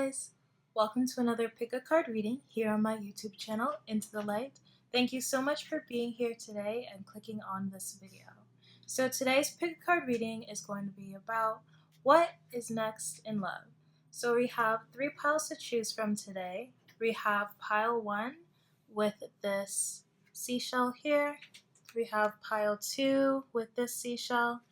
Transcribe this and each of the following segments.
guys! Welcome to another pick a card reading here on my YouTube channel, Into the Light. Thank you so much for being here today and clicking on this video. So today's pick a card reading is going to be about what is next in love. So we have 3 piles to choose from today. We have pile 1 with this seashell here. We have pile 2 with this seashell.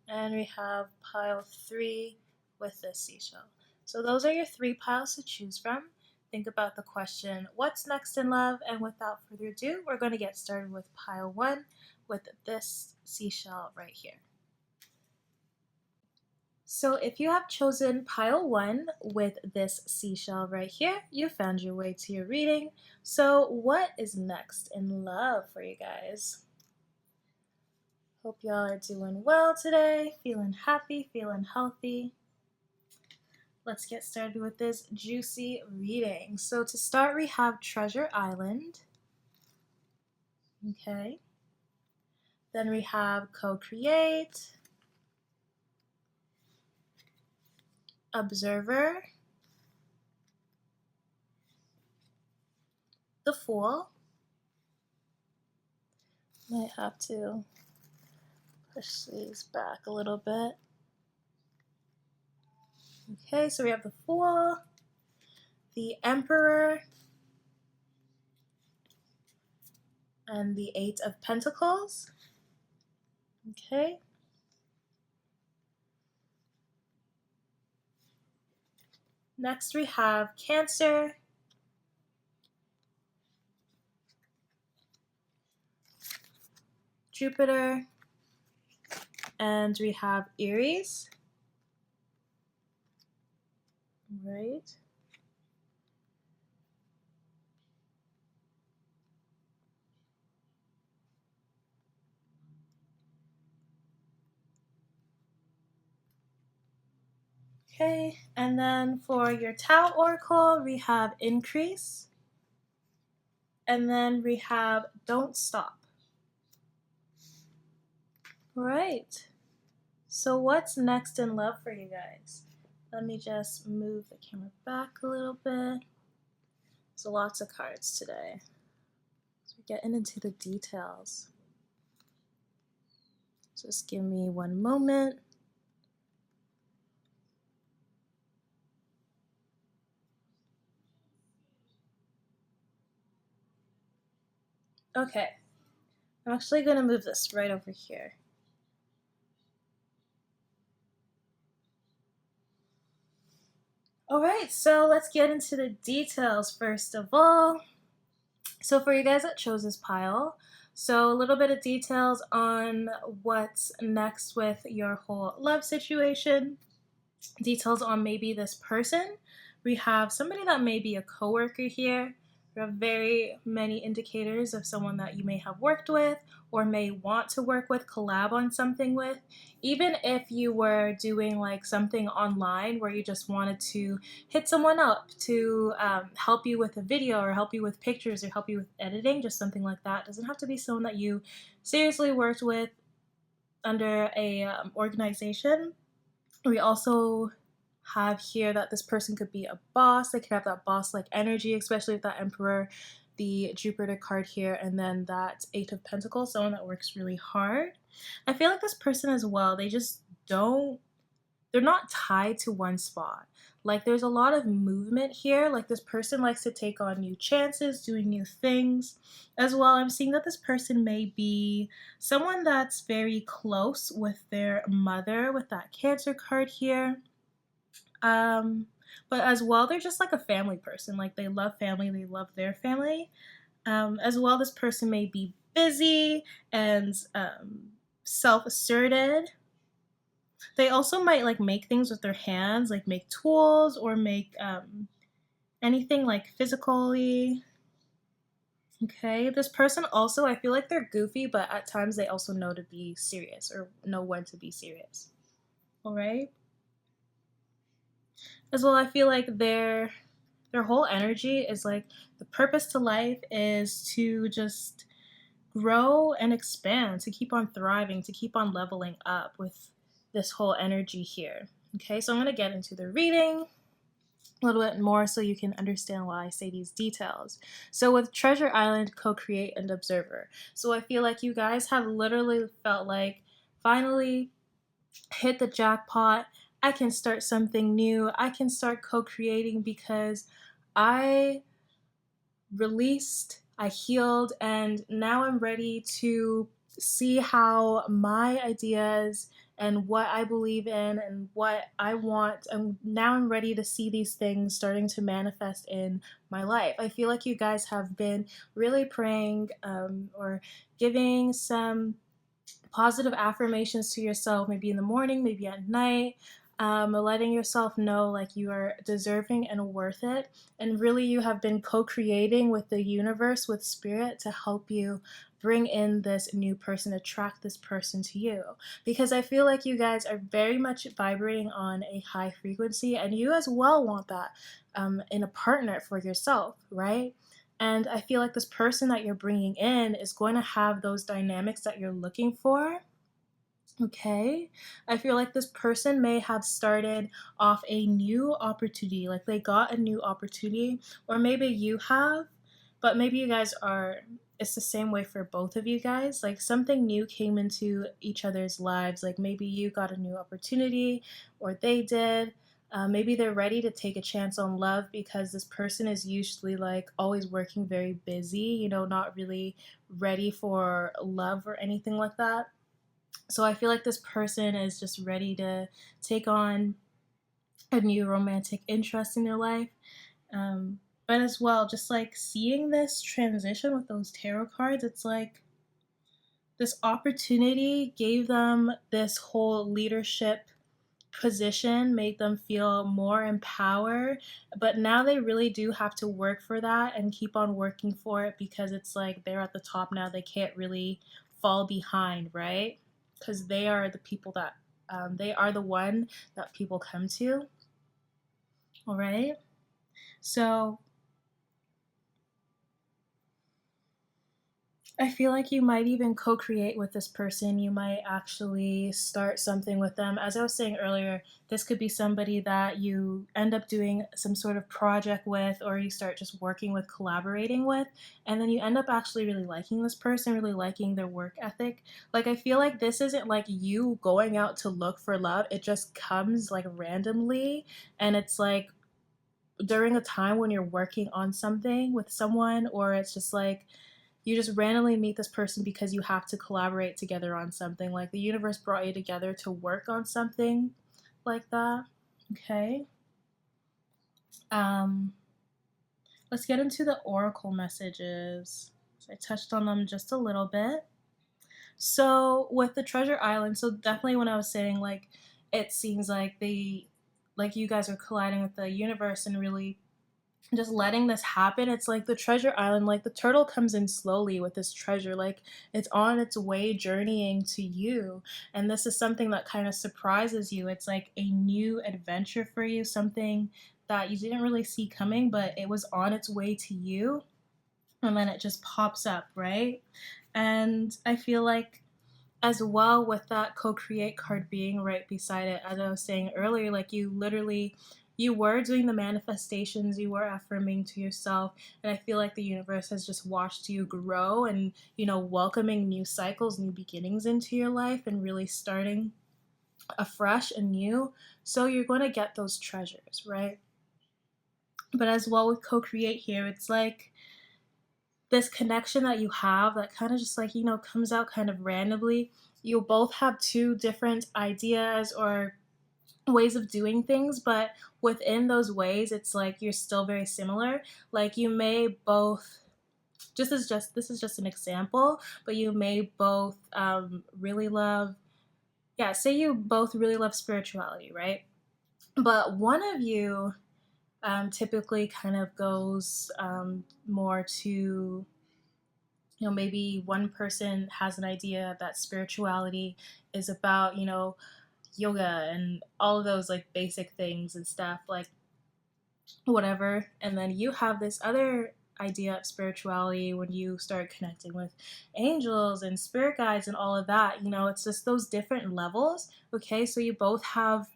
And we have pile 3 with this seashell. So those are your 3 piles to choose from. Think about the question, what's next in love? And without further ado, we're going to get started with pile 1 with this seashell right here. So if you have chosen pile 1 with this seashell right here, you found your way to your reading. So what is next in love for you guys? Hope y'all are doing well today, feeling happy, feeling healthy. Let's get started with this juicy reading. So to start, we have Treasure Island. Okay. Then we have Co-Create, Observer, The Fool. Might have to push these back a little bit. Okay, so we have the Fool, the Emperor, and the 8 of Pentacles. Okay. Next we have Cancer, Jupiter, and we have Aries. Right. Okay, and then for your Tao Oracle, we have Increase, and then we have Don't Stop. All right, so what's next in love for you guys? Let me just move the camera back a little bit. There's lots of cards today. So we're getting into the details. Just give me one moment. Okay, I'm actually going to move this right over here. All right, so let's get into the details first of all. So for you guys that chose this pile, so a little bit of details on what's next with your whole love situation, details on maybe this person. We have somebody that may be a coworker here. We have very many indicators of someone that you may have worked with or may want to work with, collab on something with. Even if you were doing like something online where you just wanted to hit someone up to help you with a video or help you with pictures or help you with editing, just something like that. It doesn't have to be someone that you seriously worked with under a organization. We also have here that this person could be a boss. They could have that boss-like energy, especially with that Emperor, the Jupiter card here, and then that 8 of Pentacles, someone that works really hard. I feel like this person as well, they're not tied to one spot. Like there's a lot of movement here. Like this person likes to take on new chances, doing new things. As well, I'm seeing that this person may be someone that's very close with their mother with that Cancer card here. But as well, they're just like a family person. Like they love family, they love their family. As well, this person may be busy and self-asserted. They also might like make things with their hands, like make tools or make anything like physically. Okay, this person also, I feel like they're goofy, but at times they also know to be serious or know when to be serious. All right. As well, I feel like their whole energy is like the purpose to life is to just grow and expand, to keep on thriving, to keep on leveling up with this whole energy here. Okay, so I'm going to get into the reading. a little bit more so you can understand why I say these details. So with Treasure Island, co-create and observer. So I feel like you guys have literally felt like finally hit the jackpot. I can start something new. I can start co-creating because I released, I healed, and now I'm ready to see how my ideas and what I believe in and what I want, and now I'm ready to see these things starting to manifest in my life. I feel like you guys have been really praying or giving some positive affirmations to yourself, maybe in the morning, maybe at night, letting yourself know like you are deserving and worth it. And really, you have been co creating with the universe, with spirit, to help you bring in this new person, attract this person to you. Because I feel like you guys are very much vibrating on a high frequency, and you as well want that in a partner for yourself, right? And I feel like this person that you're bringing in is going to have those dynamics that you're looking for. Okay. I feel like this person may have started off a new opportunity, like they got a new opportunity, or maybe you have, but maybe you guys are, it's the same way for both of you guys. Like something new came into each other's lives. Like maybe you got a new opportunity, or they did. Maybe they're ready to take a chance on love because this person is usually like always working very busy, not really ready for love or anything like that. So I feel like this person is just ready to take on a new romantic interest in their life. But as well, just like seeing this transition with those tarot cards, it's like this opportunity gave them this whole leadership position, made them feel more empowered, but now they really do have to work for that and keep on working for it because it's like they're at the top now. They can't really fall behind, right? Because they are the people that they are the one that people come to. All right. So I feel like you might even co create with this person. You might actually start something with them. As I was saying earlier, this could be somebody that you end up doing some sort of project with, or you start just working with, collaborating with, and then you end up actually really liking this person, really liking their work ethic. Like, I feel like this isn't like you going out to look for love, it just comes like randomly, and it's like during a time when you're working on something with someone, or it's just like you just randomly meet this person because you have to collaborate together on something. Like the universe brought you together to work on something like that. Okay. Um, let's get into the oracle messages. So I touched on them just a little bit. So with the Treasure Island, so definitely when I was saying like it seems like like you guys are colliding with the universe and really just letting this happen. It's like the Treasure Island, like the turtle comes in slowly with this treasure, like it's on its way journeying to you, and this is something that kind of surprises you. It's like a new adventure for you, something that you didn't really see coming, but it was on its way to you, and then it just pops up, right? And I feel like as well with that co-create card being right beside it, as I was saying earlier, like you were doing the manifestations, you were affirming to yourself, and I feel like the universe has just watched you grow and welcoming new cycles, new beginnings into your life, and really starting afresh and new. So you're going to get those treasures, right? But as well with co-create here, it's like this connection that you have that kind of just like comes out kind of randomly. You both have two different ideas or ways of doing things, but within those ways it's like you're still very similar. Like you may both, this is just an example, but you may both really love, yeah, say you both really love spirituality, right? But one of you typically kind of goes more to, maybe one person has an idea that spirituality is about, yoga and all of those like basic things and stuff, like whatever. And then you have this other idea of spirituality when you start connecting with angels and spirit guides and all of that. It's just those different levels. Okay, so you both have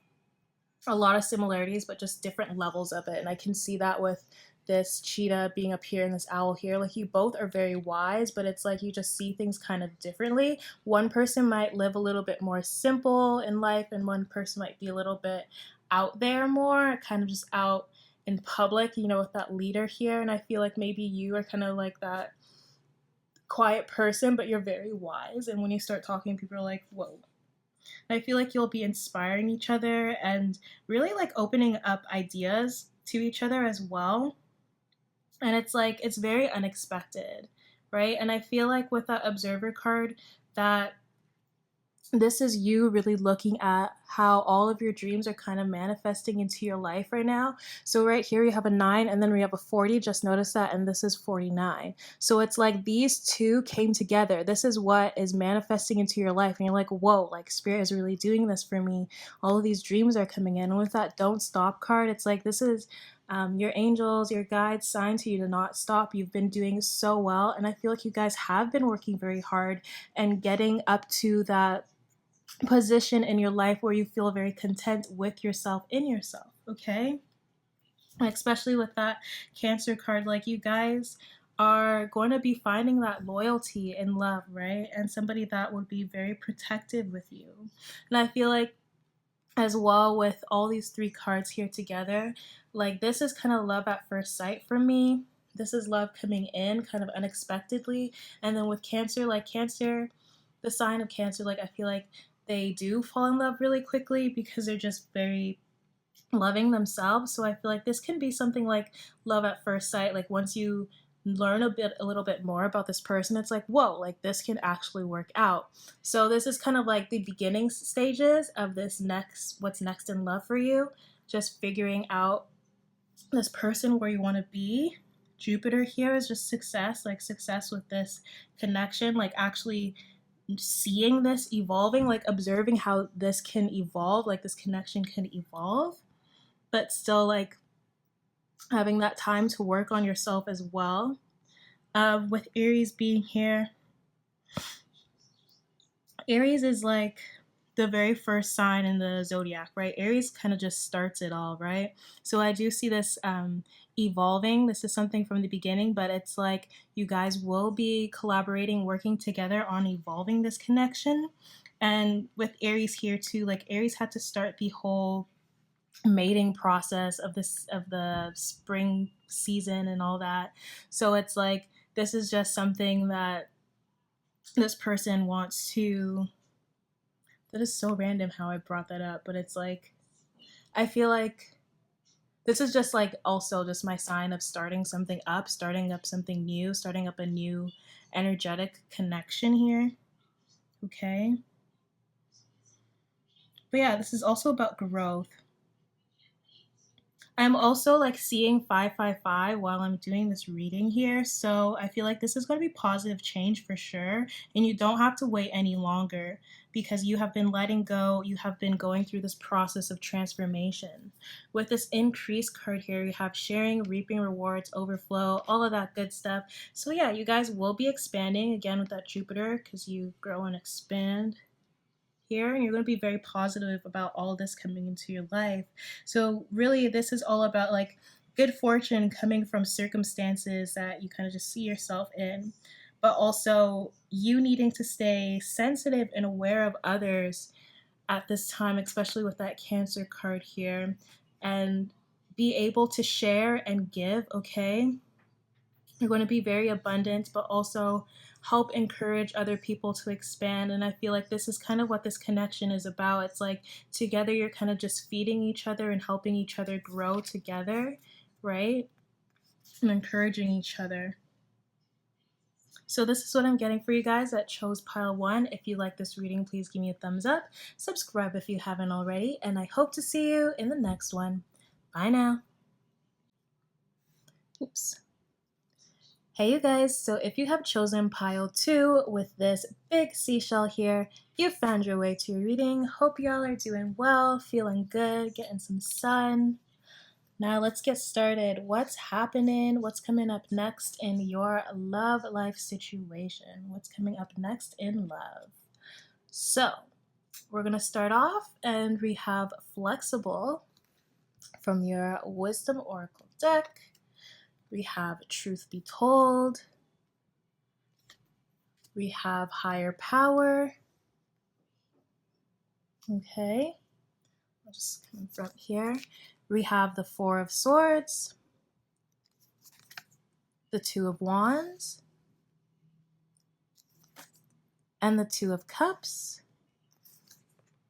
a lot of similarities, but just different levels of it. And I can see that with this cheetah being up here and this owl here. Like, you both are very wise, but it's like you just see things kind of differently. One person might live a little bit more simple in life, and one person might be a little bit out there more, kind of just out in public, you know, with that leader here. And I feel like maybe you are kind of like that quiet person, but you're very wise. And when you start talking, people are like, whoa. I feel like you'll be inspiring each other and really like opening up ideas to each other as well. And it's like, it's very unexpected, right? And I feel like with that observer card, that this is you really looking at how all of your dreams are kind of manifesting into your life right now. So right here we have a 9 and then we have a 40. Just notice that. And this is 49. So it's like these two came together. This is what is manifesting into your life. And you're like, whoa, like spirit is really doing this for me. All of these dreams are coming in. And with that don't stop card, it's like this is your angels, your guides sign to you to not stop. You've been doing so well. And I feel like you guys have been working very hard and getting up to that position in your life where you feel very content with yourself, in yourself, okay? Especially with that Cancer card, like you guys are going to be finding that loyalty in love, right? And somebody that would be very protective with you. And I feel like as well with all these 3 cards here together, like this is kind of love at first sight for me. This is love coming in kind of unexpectedly. And then with Cancer, like Cancer, the sign of Cancer, like I feel like they do fall in love really quickly because they're just very loving themselves. So I feel like this can be something like love at first sight. Like once you learn a little bit more about this person, it's like, whoa, like this can actually work out. So this is kind of like the beginning stages of this next, what's next in love for you. Just figuring out this person where you want to be. Jupiter here is just success, like success with this connection, like actually seeing this evolving, like observing how this can evolve, like this connection can evolve, but still like having that time to work on yourself as well. With Aries being here, Aries is like the very first sign in the zodiac, right? Aries kind of just starts it all, right? So I do see this evolving. This is something from the beginning, but it's like you guys will be collaborating, working together on evolving this connection. And with Aries here too, like Aries had to start the whole mating process of the spring season and all that. So it's like this is just something that this person wants to. That is so random how I brought that up, but it's like I feel like this is just like also just my sign of starting something up, starting up something new, starting up a new energetic connection here. Okay. But yeah, this is also about growth. I'm also like seeing 555 while I'm doing this reading here. So I feel like this is going to be positive change for sure. And you don't have to wait any longer because you have been letting go. You have been going through this process of transformation. With this increase card here, you have sharing, reaping rewards, overflow, all of that good stuff. So yeah, you guys will be expanding again with that Jupiter because you grow and expand here, and you're going to be very positive about all of this coming into your life. So really this is all about like good fortune coming from circumstances that you kind of just see yourself in, but also you needing to stay sensitive and aware of others at this time, especially with that Cancer card here, and be able to share and give, okay? You're going to be very abundant, but also help encourage other people to expand. And I feel like this is kind of what this connection is about. It's like together you're kind of just feeding each other and helping each other grow together, right? And encouraging each other. So this is what I'm getting for you guys that chose pile 1. If you like this reading, please give me a thumbs up. Subscribe if you haven't already. And I hope to see you in the next one. Bye now. Oops. Hey you guys, so if you have chosen pile 2 with this big seashell here, you found your way to your reading. Hope y'all are doing well, feeling good, getting some sun. Now let's get started. What's happening? What's coming up next in your love life situation? What's coming up next in love? So we're going to start off and we have flexible. from your Wisdom Oracle deck, we have Truth Be Told, we have Higher Power. Okay, I'll just come from here. We have the Four of Swords, the Two of Wands, and the Two of Cups.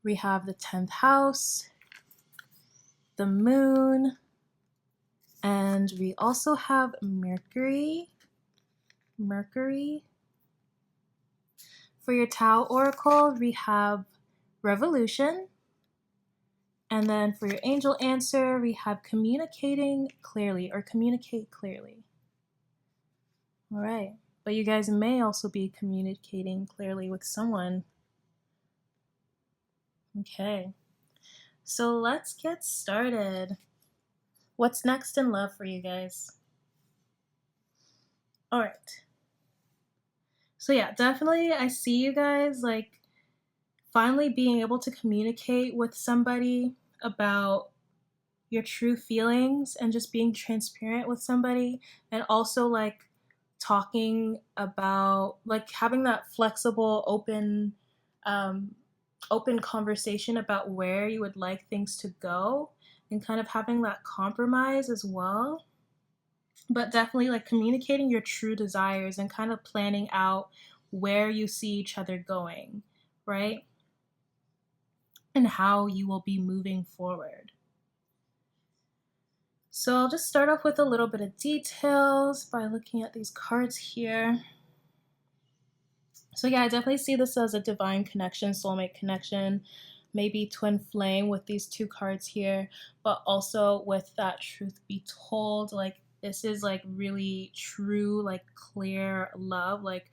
We have the 10th house, the Moon, and we also have Mercury. For your Tao Oracle, we have Revolution. And then for your angel answer, we have communicating clearly, or communicate clearly. All right. But you guys may also be communicating clearly with someone. Okay. So let's get started. What's next in love for you guys? All right. So yeah, definitely I see you guys like finally being able to communicate with somebody about your true feelings and just being transparent with somebody, and also like talking about like having that flexible open conversation about where you would like things to go, and kind of having that compromise as well. But definitely like communicating your true desires and kind of planning out where you see each other going, right? And how you will be moving forward. So I'll just start off with a little bit of details by looking at these cards here. So yeah, I definitely see this as a divine connection, soulmate connection, maybe twin flame with these two cards here, but also with that truth be told, like this is like really true, like clear love, like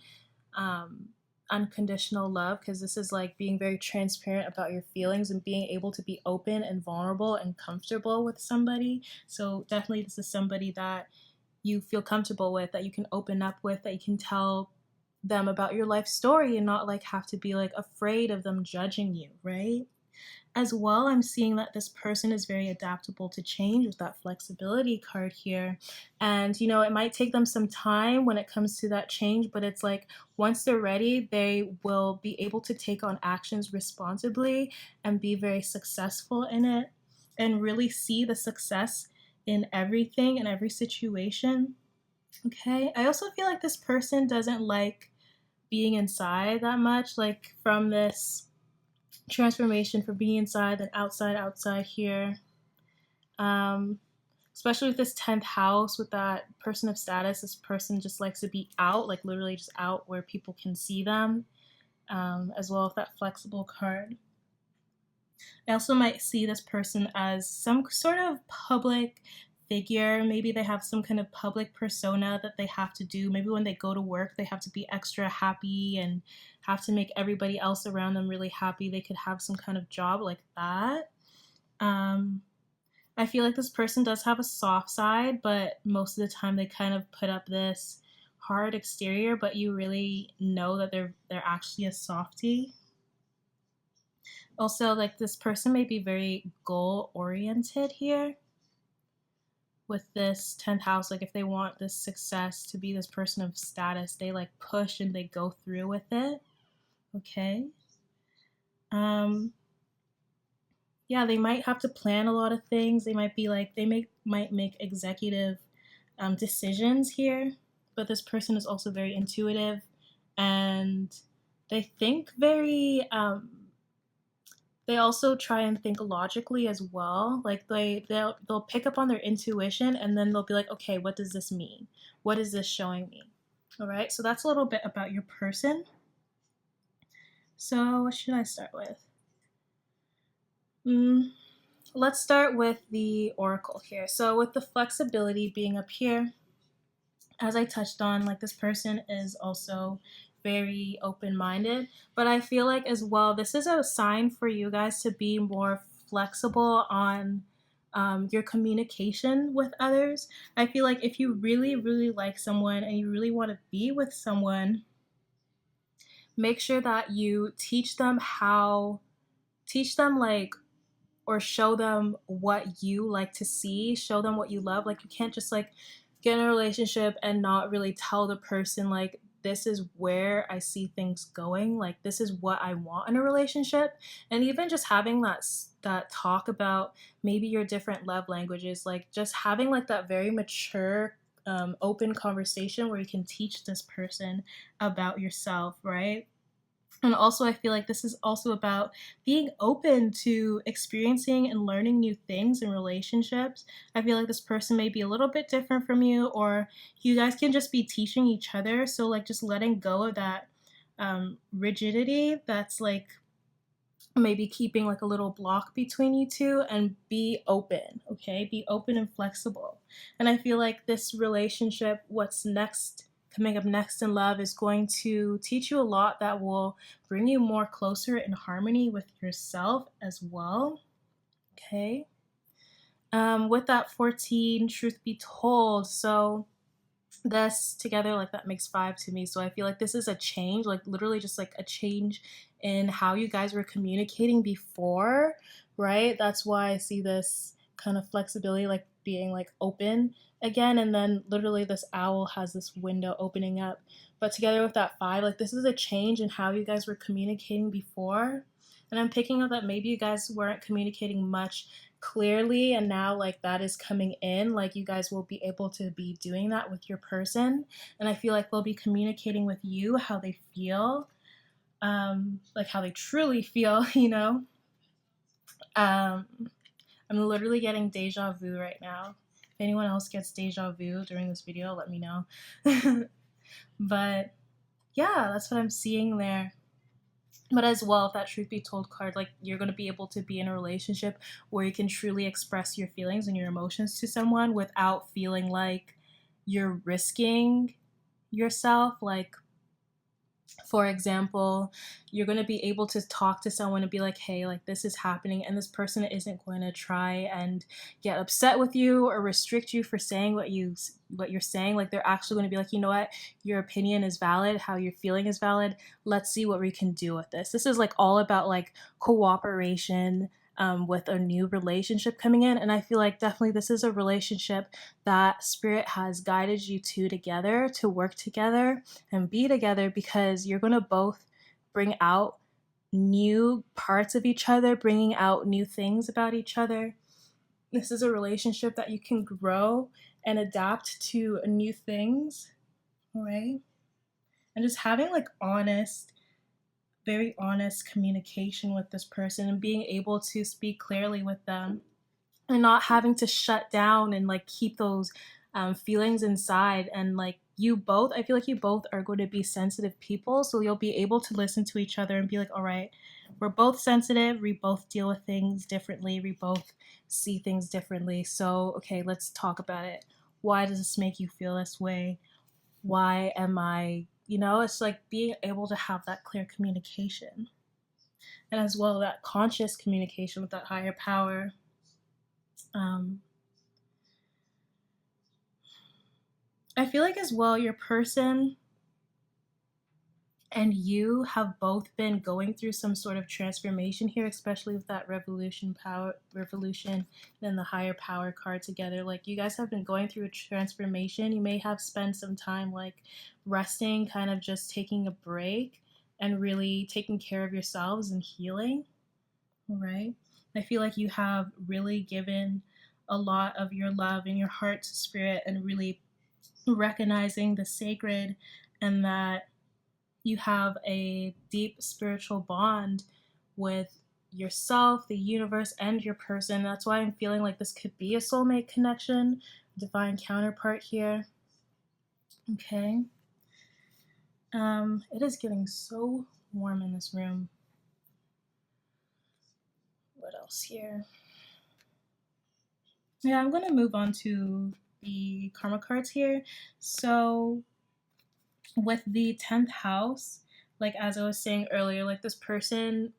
unconditional love, because this is like being very transparent about your feelings and being able to be open and vulnerable and comfortable with somebody. So definitely this is somebody that you feel comfortable with, that you can open up with, that you can tell them about your life story and not like have to be like afraid of them judging you, right? As well, I'm seeing that this person is very adaptable to change with that flexibility card here. And, you know, it might take them some time when it comes to that change, but it's like once they're ready, they will be able to take on actions responsibly and be very successful in it and really see the success in everything, in every situation. Okay. I also feel like this person doesn't like being inside that much, like from this transformation from being inside and outside here. Especially with this 10th house, with that person of status, this person just likes to be out, like literally just out where people can see them, as well as that flexible card. I also might see this person as some sort of public figure. Maybe they have some kind of public persona that they have to do. Maybe when they go to work, they have to be extra happy and have to make everybody else around them really happy. They could have some kind of job like that. I feel like this person does have a soft side, but most of the time they kind of put up this hard exterior, but you really know that they're actually a softie. Also, like this person may be very goal oriented here with this 10th house. Like if they want this success to be this person of status, they like push and they go through with it. Okay. Yeah, they might have to plan a lot of things. They might be like, might make executive decisions here, but this person is also very intuitive and they think very they also try and think logically as well. Like they'll pick up on their intuition and then they'll be like, okay, what does this mean? What is this showing me? All right, so that's a little bit about your person. So what should I start with? Let's start with the oracle here. So with the flexibility being up here, as I touched on, like this person is also very open-minded, but I feel like as well, this is a sign for you guys to be more flexible on your communication with others. I feel like if you really, really like someone and you really want to be with someone, make sure that you teach them like, or show them what you like to see, show them what you love. Like, you can't just like get in a relationship and not really tell the person like, this is where I see things going, like this is what I want in a relationship. And even just having that talk about maybe your different love languages, like just having like that very mature open conversation where you can teach this person about yourself, right? And also, I feel like this is also about being open to experiencing and learning new things in relationships. I feel like this person may be a little bit different from you, or you guys can just be teaching each other. So, like, just letting go of that rigidity that's like maybe keeping like a little block between you two, and be open, okay? Be open and flexible. And I feel like this relationship, what's next, coming up next in love, is going to teach you a lot that will bring you more closer in harmony with yourself as well, okay? With that 14, truth be told, so this together, like, that makes 5 to me. So I feel like this is a change, like literally just like a change in how you guys were communicating before, right? That's why I see this kind of flexibility, like being like open again. And then literally this owl has this window opening up. But together with that 5, like, this is a change in how you guys were communicating before. And I'm picking up that maybe you guys weren't communicating much clearly, and now like that is coming in, like you guys will be able to be doing that with your person. And I feel like they'll be communicating with you how they feel, like how they truly feel, you know. I'm literally getting deja vu right now. If anyone else gets deja vu during this video, let me know. But yeah, that's what I'm seeing there. But as well, if that truth be told card, like, you're going to be able to be in a relationship where you can truly express your feelings and your emotions to someone without feeling like you're risking yourself. Like, for example, you're going to be able to talk to someone and be like, hey, like, this is happening, and this person isn't going to try and get upset with you or restrict you for saying what you're saying. Like, they're actually going to be like, you know what, your opinion is valid, how you're feeling is valid, let's see what we can do with this is like all about like cooperation, with a new relationship coming in. And I feel like definitely this is a relationship that spirit has guided you to together, to work together and be together, because you're going to both bring out new parts of each other, bringing out new things about each other. This is a relationship that you can grow and adapt to new things, right? And just having like very honest communication with this person, and being able to speak clearly with them, and not having to shut down and like keep those feelings inside. And like, you both, I feel like you both are going to be sensitive people, so you'll be able to listen to each other and be like, all right, we're both sensitive, we both deal with things differently, we both see things differently, so okay, let's talk about it. Why does this make you feel this way? Why am I, you know, it's like being able to have that clear communication, and as well that conscious communication with that higher power. I feel like as well, your person and you have both been going through some sort of transformation here, especially with that revolution, then the higher power card together. Like, you guys have been going through a transformation. You may have spent some time like resting, kind of just taking a break and really taking care of yourselves and healing. All right. I feel like you have really given a lot of your love and your heart to spirit, and really recognizing the sacred, and that you have a deep spiritual bond with yourself, the universe, and your person. That's why I'm feeling like this could be a soulmate connection, divine counterpart here. Okay. It is getting so warm in this room. What else here? Yeah, I'm going to move on to the karma cards here. So with the 10th house, like as I was saying earlier, like this person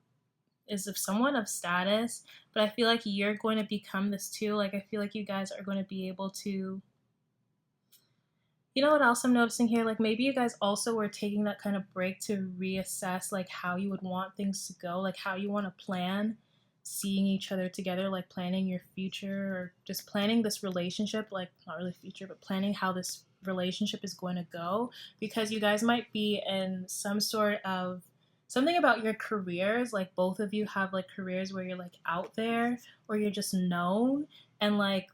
is of someone of status, but I feel like you're going to become this too. Like, I feel like you guys are going to be able to, you know what else I'm noticing here? Like, maybe you guys also were taking that kind of break to reassess like how you would want things to go, like how you want to plan seeing each other together, like planning your future or just planning this relationship, like not really future, but planning how this relationship is going to go, because you guys might be in some sort of something about your careers, like both of you have like careers where you're like out there or you're just known, and like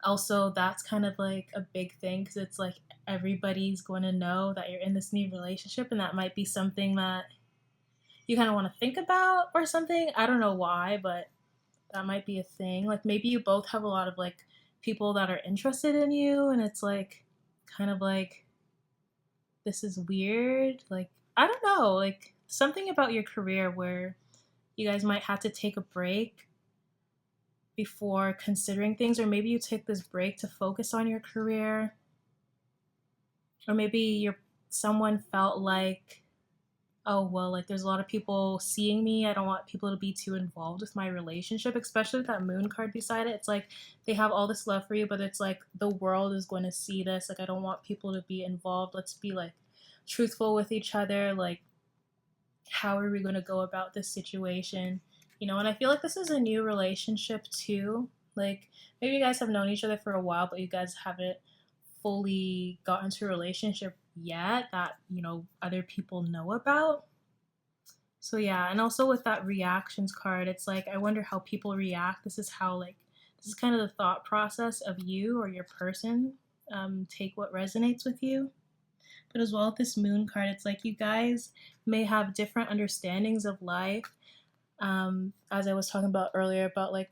also that's kind of like a big thing because it's like everybody's going to know that you're in this new relationship, and that might be something that you kind of want to think about or something. I don't know why, but that might be a thing. Like maybe you both have a lot of like people that are interested in you, and it's like kind of like this is weird. Like I don't know, like something about your career where you guys might have to take a break before considering things, or maybe you take this break to focus on your career, or maybe you're someone felt like, oh well, like there's a lot of people seeing me, I don't want people to be too involved with my relationship, especially with that moon card beside it. It's like they have all this love for you, but it's like the world is going to see this, like I don't want people to be involved, let's be like truthful with each other, like how are we going to go about this situation, you know? And I feel like this is a new relationship too, like maybe you guys have known each other for a while, but you guys haven't fully got into a relationship yet that, you know, other people know about. So yeah, and also with that reactions card, it's like I wonder how people react. This is how like this is kind of the thought process of you or your person. Take what resonates with you. But as well with this moon card, it's like you guys may have different understandings of life. As I was talking about earlier, about like,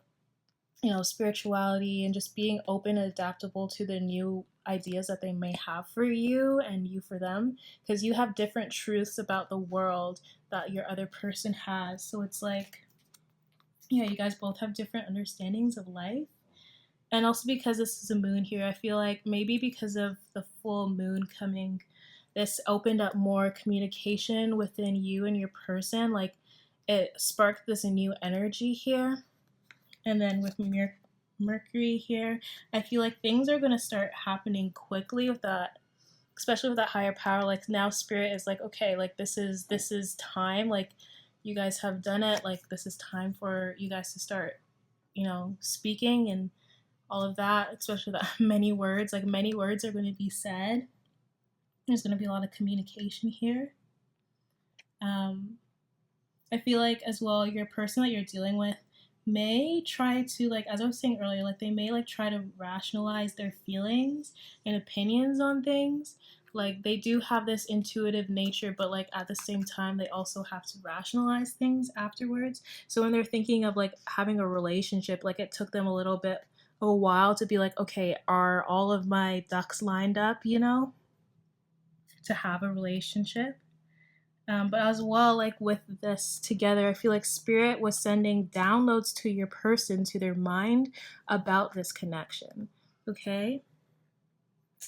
you know, spirituality and just being open and adaptable to the new ideas that they may have for you and you for them, because you have different truths about the world that your other person has. So it's like, you know, you guys both have different understandings of life. And also because this is a moon here, I feel like maybe because of the full moon coming, this opened up more communication within you and your person. Like it sparked this new energy here. And then with Mercury here, I feel like things are going to start happening quickly with that, especially with that higher power. Like now spirit is like, okay, like this is time, like you guys have done it, like this is time for you guys to start, you know, speaking and all of that, especially that many words, like many words are going to be said. There's going to be a lot of communication here. I feel like as well your person that you're dealing with may try to, like as I was saying earlier, like they may like try to rationalize their feelings and opinions on things. Like they do have this intuitive nature, but like at the same time they also have to rationalize things afterwards. So when they're thinking of like having a relationship, like it took them a little bit of a while to be like, okay, are all of my ducks lined up, you know, to have a relationship. But as well, like with this together, I feel like spirit was sending downloads to your person, to their mind about this connection. Okay.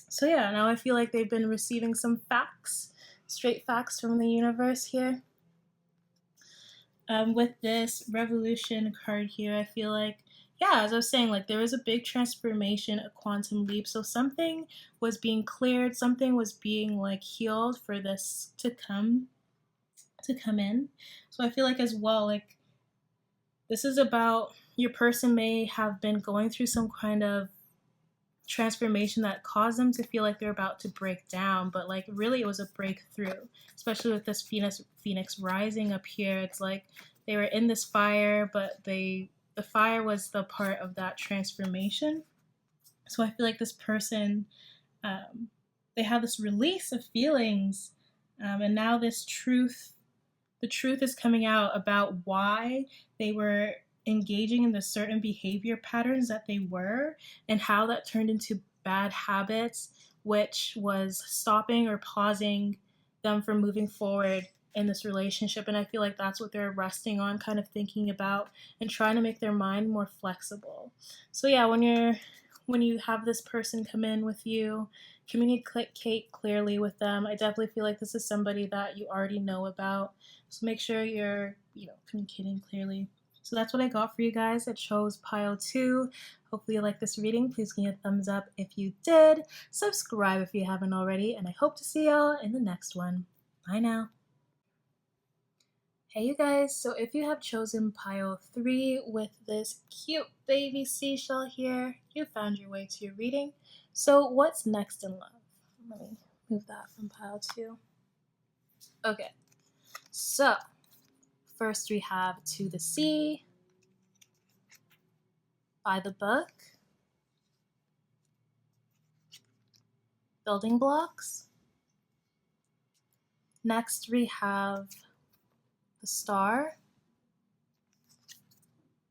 So yeah, now I feel like they've been receiving some facts, straight facts from the universe here. With this revolution card here, I feel like, yeah, as I was saying, like there was a big transformation, a quantum leap. So something was being cleared, something was being like healed for this to come in. So I feel like as well, like this is about your person may have been going through some kind of transformation that caused them to feel like they're about to break down, but like really it was a breakthrough, especially with this phoenix rising up here. It's like they were in this fire, but the fire was the part of that transformation. So I feel like this person, they have this release of feelings, and now this the truth is coming out about why they were engaging in the certain behavior patterns that they were, and how that turned into bad habits, which was stopping or pausing them from moving forward in this relationship. And I feel like that's what they're resting on, kind of thinking about and trying to make their mind more flexible. So yeah, when you have this person come in with you, communicate clearly with them. I definitely feel like this is somebody that you already know about. So make sure you're, you know, communicating clearly. So that's what I got for you guys. It chose pile 2. Hopefully you like this reading. Please give me a thumbs up if you did. Subscribe if you haven't already. And I hope to see y'all in the next one. Bye now. Hey you guys, so if you have chosen pile 3 with this cute baby seashell here, you found your way to your reading. So what's next in love? Let me move that from pile 2. Okay, so first we have To the Sea, By the Book, Building Blocks. Next we have the Star,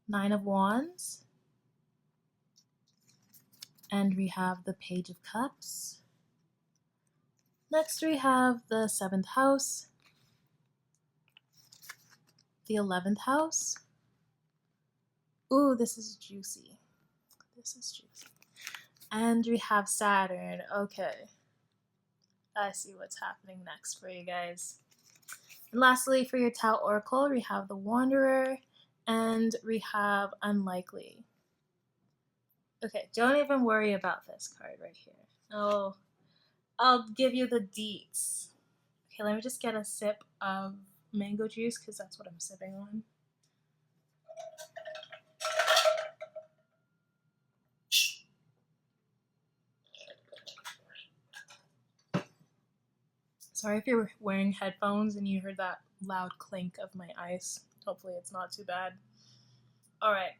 Nine of Wands, and we have the Page of Cups. Next we have the 7th house, the 11th house. Ooh, this is juicy. This is juicy. And we have Saturn. Okay. I see what's happening next for you guys. And lastly, for your Tao Oracle, we have the Wanderer and we have Unlikely. Okay, don't even worry about this card right here. Oh, I'll give you the deets. Okay, let me just get a sip of mango juice because that's what I'm sipping on. Sorry if you're wearing headphones and you heard that loud clink of my ice. Hopefully it's not too bad. All right.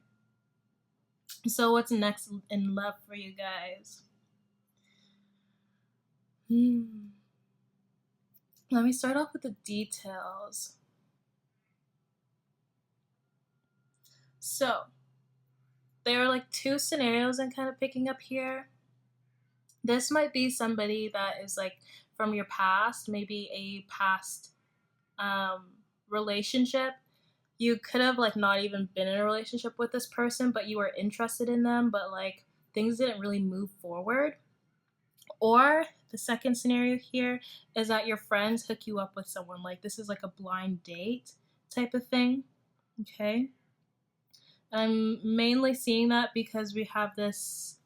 So what's next in love for you guys? Let me start off with the details. So there are like 2 scenarios I'm kind of picking up here. This might be somebody that is like from your past, maybe a past relationship. You could have like not even been in a relationship with this person, but you were interested in them, but like things didn't really move forward. Or the second scenario here is that your friends hook you up with someone. Like this is like a blind date type of thing. Okay. I'm mainly seeing that because we have this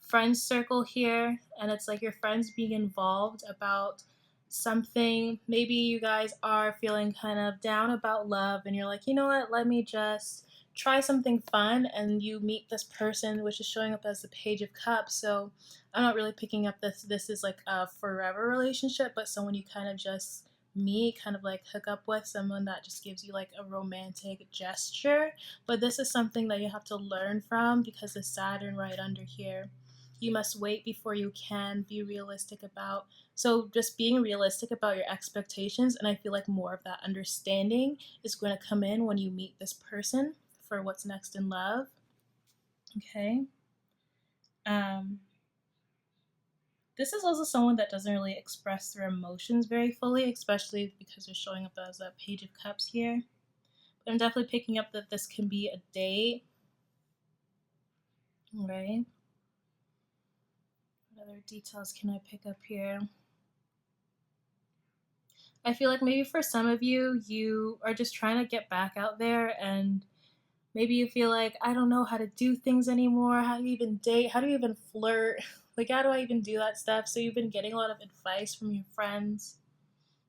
friends circle here, and it's like your friends being involved about something. Maybe you guys are feeling kind of down about love and you're like, you know what, let me just try something fun, and you meet this person which is showing up as the Page of Cups. So I'm not really picking up this is like a forever relationship, but someone you kind of just meet, kind of like hook up with, someone that just gives you like a romantic gesture. But this is something that you have to learn from because the Saturn right under here, you must wait before you can be realistic about. So just being realistic about your expectations, and I feel like more of that understanding is going to come in when you meet this person for what's next in love. Okay. This is also someone that doesn't really express their emotions very fully, especially because they're showing up as a Page of Cups here. But I'm definitely picking up that this can be a date. Right. What other details can I pick up here? I feel like maybe for some of you, you are just trying to get back out there, and maybe you feel like, I don't know how to do things anymore. How do you even date? How do you even flirt? Like, how do I even do that stuff? So you've been getting a lot of advice from your friends.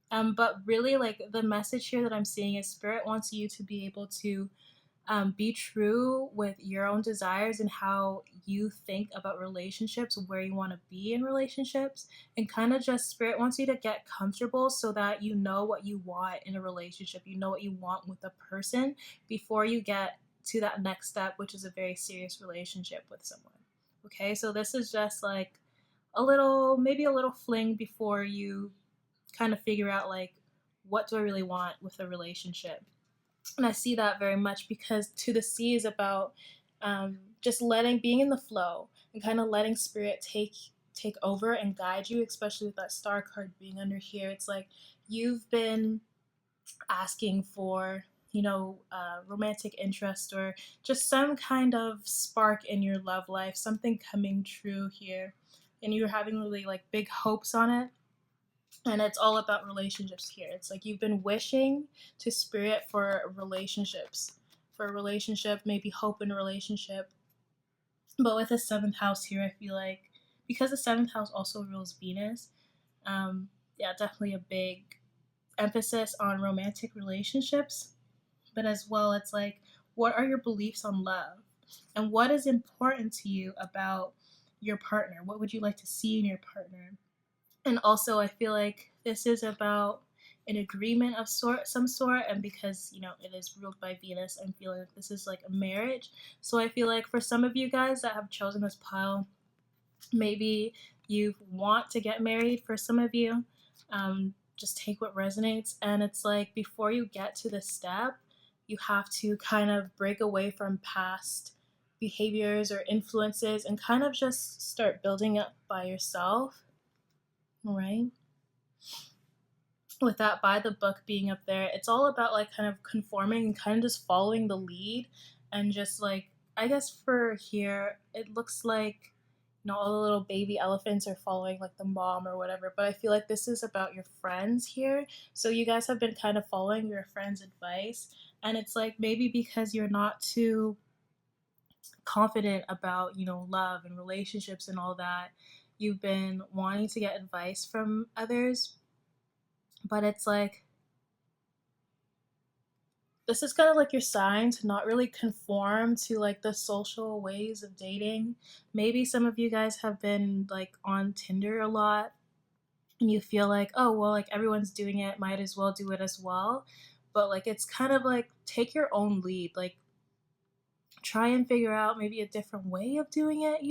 But really, like, the message here that I'm seeing is Spirit wants you to be able to be true with your own desires and how you think about relationships, where you want to be in relationships, and kind of just Spirit wants you to get comfortable so that you know what you want in a relationship. You know what you want with a person before you get to that next step, which is a very serious relationship with someone. Okay, so this is just like a little, maybe a little fling before you kind of figure out like, what do I really want with a relationship? And I see that very much because To the Sea is about just being in the flow and kind of letting Spirit take over and guide you, especially with that Star card being under here. It's like you've been asking for, romantic interest or just some kind of spark in your love life, something coming true here, and you're having really like big hopes on it. And it's all about relationships here. It's like you've been wishing to Spirit for relationships, for a relationship, maybe hope in a relationship. But with the 7th house here, I feel like because the 7th house also rules Venus, yeah, definitely a big emphasis on romantic relationships, but as well, it's like, what are your beliefs on love? And what is important to you about your partner? What would you like to see in your partner? And also, I feel like this is about an agreement of some sort, and because it is ruled by Venus, I'm feeling like this is like a marriage. So I feel like for some of you guys that have chosen this pile, maybe you want to get married. For some of you, just take what resonates. And it's like, before you get to this step, you have to kind of break away from past behaviors or influences and kind of just start building up by yourself, right? With that by the book being up there, it's all about like kind of conforming and kind of just following the lead. And just like, I guess for here, it looks like all the little baby elephants are following like the mom or whatever, but I feel like this is about your friends here. So you guys have been kind of following your friends' advice, and it's like, maybe because you're not too confident about love and relationships and all that, you've been wanting to get advice from others. But it's like, this is kind of like your sign to not really conform to like the social ways of dating. Maybe some of you guys have been like on Tinder a lot, and you feel like, oh, well, like everyone's doing it, might as well do it as well. But like, it's kind of like, take your own lead, like try and figure out maybe a different way of doing it.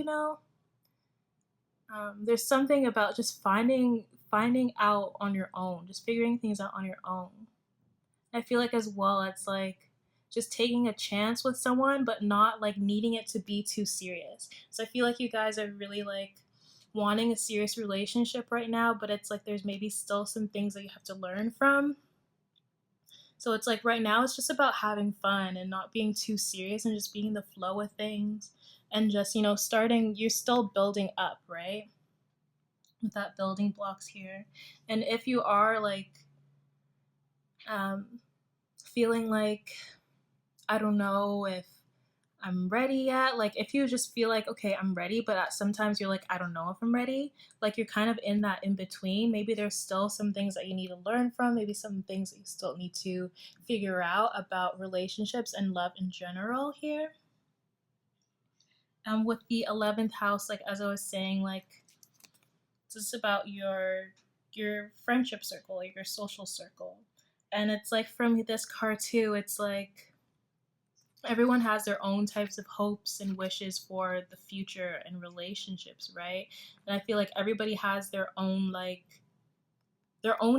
There's something about just finding out on your own, just figuring things out on your own. I feel like as well, it's like just taking a chance with someone, but not like needing it to be too serious. So I feel like you guys are really like wanting a serious relationship right now, but it's like there's maybe still some things that you have to learn from. So it's like right now it's just about having fun and not being too serious and just being in the flow of things, and just, starting, you're still building up, right? With that building blocks here. And if you are like um, feeling like, I don't know if I'm ready yet, like if you just feel like, okay, I'm ready, but sometimes you're like, I don't know if I'm ready, like you're kind of in that in between. Maybe there's still some things that you need to learn from, maybe some things that you still need to figure out about relationships and love in general here. With the 11th house, like as I was saying, like this is about your friendship circle, like your social circle. And it's like, from this card too, it's like everyone has their own types of hopes and wishes for the future and relationships, right? And I feel like everybody has their own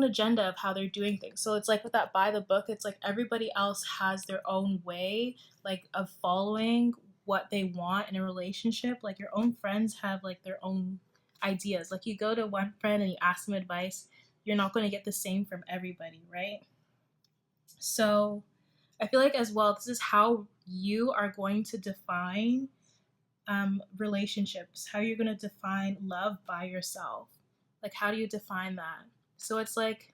agenda of how they're doing things. So it's like with that by the book, it's like everybody else has their own way, like of following what they want in a relationship. Like your own friends have like their own ideas. Like you go to one friend and you ask them advice, you're not going to get the same from everybody, right? So I feel like as well, this is how you are going to define relationships, how you're going to define love by yourself. Like, how do you define that? So it's like,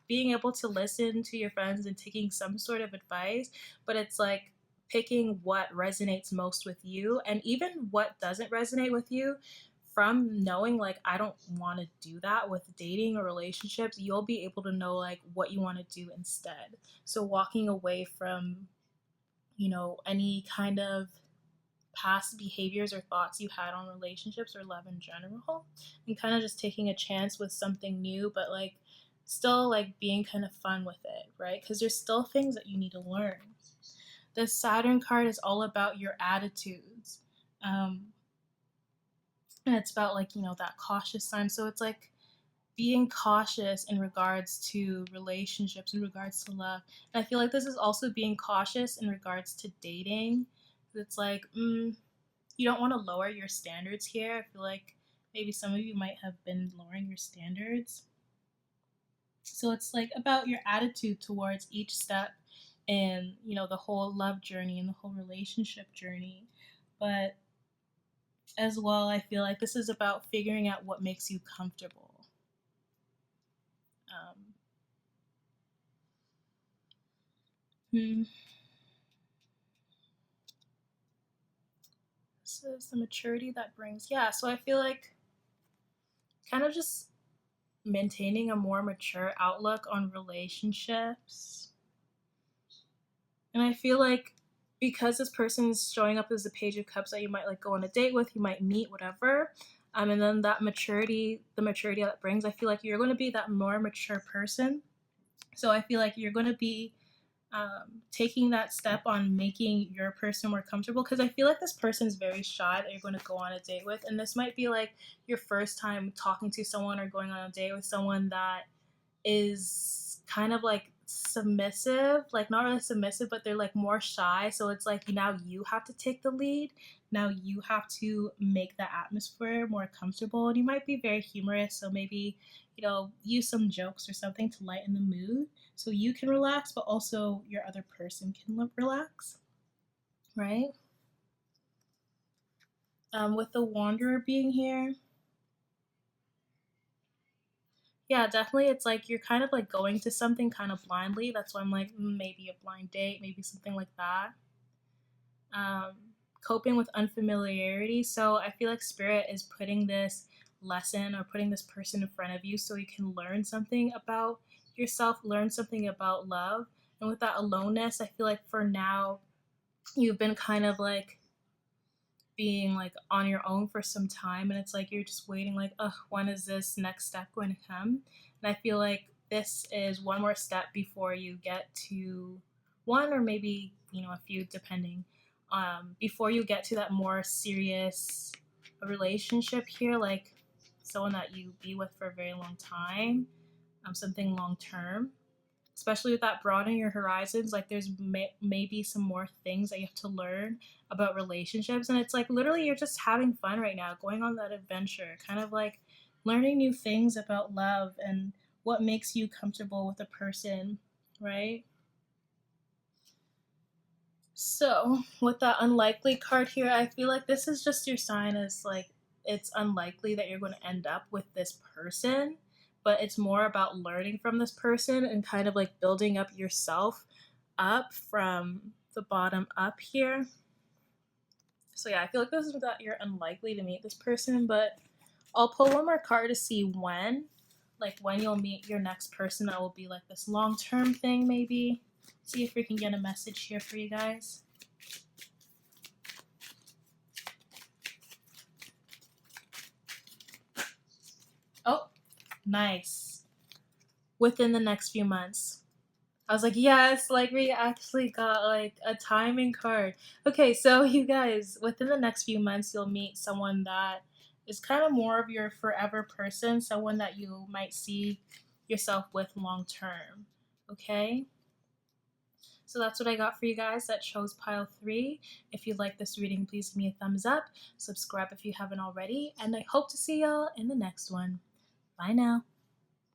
being able to listen to your friends and taking some sort of advice, but it's like picking what resonates most with you, and even what doesn't resonate with you. From knowing like, I don't want to do that with dating or relationships, you'll be able to know like what you want to do instead. So walking away from any kind of past behaviors or thoughts you had on relationships or love in general, and kind of just taking a chance with something new, but like still like being kind of fun with it, right? Because there's still things that you need to learn. The Saturn card is all about your attitudes. And it's about like, that cautious sign. So it's like being cautious in regards to relationships, in regards to love. And I feel like this is also being cautious in regards to dating. It's like, you don't want to lower your standards here. I feel like maybe some of you might have been lowering your standards. So it's like about your attitude towards each step in, the whole love journey and the whole relationship journey. But as well, I feel like this is about figuring out what makes you comfortable. So it's the maturity that brings, yeah. So I feel like kind of just maintaining a more mature outlook on relationships. And I feel like because this person's showing up as the Page of Cups that you might like go on a date with, you might meet, whatever. And then that maturity, the maturity that brings, I feel like you're going to be that more mature person. So I feel like you're going to be taking that step on making your person more comfortable, because I feel like this person is very shy that you're going to go on a date with, and this might be like your first time talking to someone or going on a date with someone that is kind of like submissive, like not really submissive, but they're like more shy. So it's like now you have to take the lead. Now you have to make the atmosphere more comfortable. And you might be very humorous. So maybe, use some jokes or something to lighten the mood so you can relax, but also your other person can relax, right? With the Wanderer being here, yeah, definitely. It's like you're kind of like going to something kind of blindly. That's why I'm like, maybe a blind date, maybe something like that. Um, Coping with unfamiliarity. So I feel like Spirit is putting this lesson or putting this person in front of you so you can learn something about yourself, learn something about love. And with that aloneness, I feel like for now, you've been kind of like being like on your own for some time, and it's like you're just waiting like, oh, when is this next step going to come? And I feel like this is one more step before you get to one, or maybe a few depending, before you get to that more serious relationship here, like someone that you be with for a very long time, something long term, especially with that broadening your horizons. Like there's maybe some more things that you have to learn about relationships, and it's like literally you're just having fun right now, going on that adventure, kind of like learning new things about love and what makes you comfortable with a person, right? So with that unlikely card here, I feel like this is just your sign as like it's unlikely that you're going to end up with this person, but it's more about learning from this person and kind of like building up yourself up from the bottom up here. So yeah, I feel like this is that you're unlikely to meet this person, but I'll pull one more card to see when you'll meet your next person that will be like this long-term thing, maybe. See if we can get a message here for you guys. Oh, nice. Within the next few months. I was like, yes, like we actually got like a timing card. Okay, so you guys, within the next few months, you'll meet someone that is kind of more of your forever person, someone that you might see yourself with long term. Okay? So that's what I got for you guys that chose pile 3. If you like this reading, please give me a thumbs up, subscribe if you haven't already, and I hope to see y'all in the next one. Bye now.